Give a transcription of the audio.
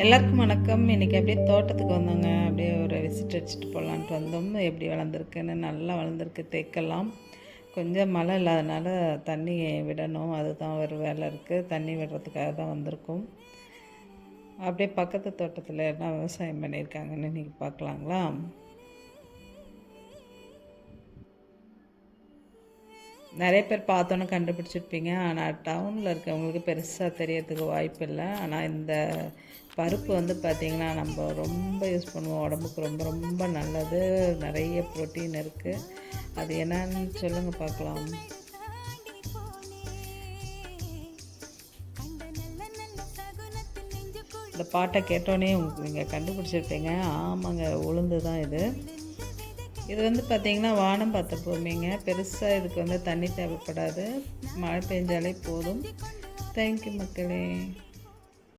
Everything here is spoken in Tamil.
எல்லாருக்கும் வணக்கம். இன்றைக்கி அப்படியே தோட்டத்துக்கு வந்தோங்க. அப்படியே ஒரு விசிட் அடிச்சுட்டு போகலான்ட்டு வந்தோம். எப்படி வளர்ந்துருக்குன்னு. நல்லா வளர்ந்துருக்கு. தேக்கலாம் கொஞ்சம் மழை இல்லாதனால தண்ணி விடணும், அதுதான் ஒரு வேலை இருக்குது. தண்ணி விடுறதுக்காக தான் வந்திருக்கோம். அப்படியே பக்கத்து தோட்டத்தில் என்ன விவசாயம் பண்ணியிருக்காங்கன்னு இன்றைக்கி பார்க்கலாங்களா? நிறைய பேர் பார்த்தோன்னே கண்டுபிடிச்சிருப்பீங்க. ஆனால் டவுனில் இருக்கவங்களுக்கு பெருசாக தெரியறதுக்கு வாய்ப்பு இல்லை. ஆனால் இந்த பருப்பு வந்து பார்த்திங்கன்னா நம்ம ரொம்ப யூஸ் பண்ணுவோம். உடம்புக்கு ரொம்ப ரொம்ப நல்லது. நிறைய ப்ரோட்டீன் இருக்குது. அது என்னன்னு சொல்லுங்கள் பார்க்கலாம். இந்த பாட்டை கேட்டோன்னே நீங்கள் கண்டுபிடிச்சிருப்பீங்க. ஆமாங்க, உளுந்து தான் இது. இது வந்து பார்த்திங்கன்னா வானம் பார்த்த பூமிங்க. பெருசாக இதுக்கு வந்து தண்ணி தேவைப்படாது. மழை பெஞ்சாலே போதும். தேங்க்யூ மக்களே.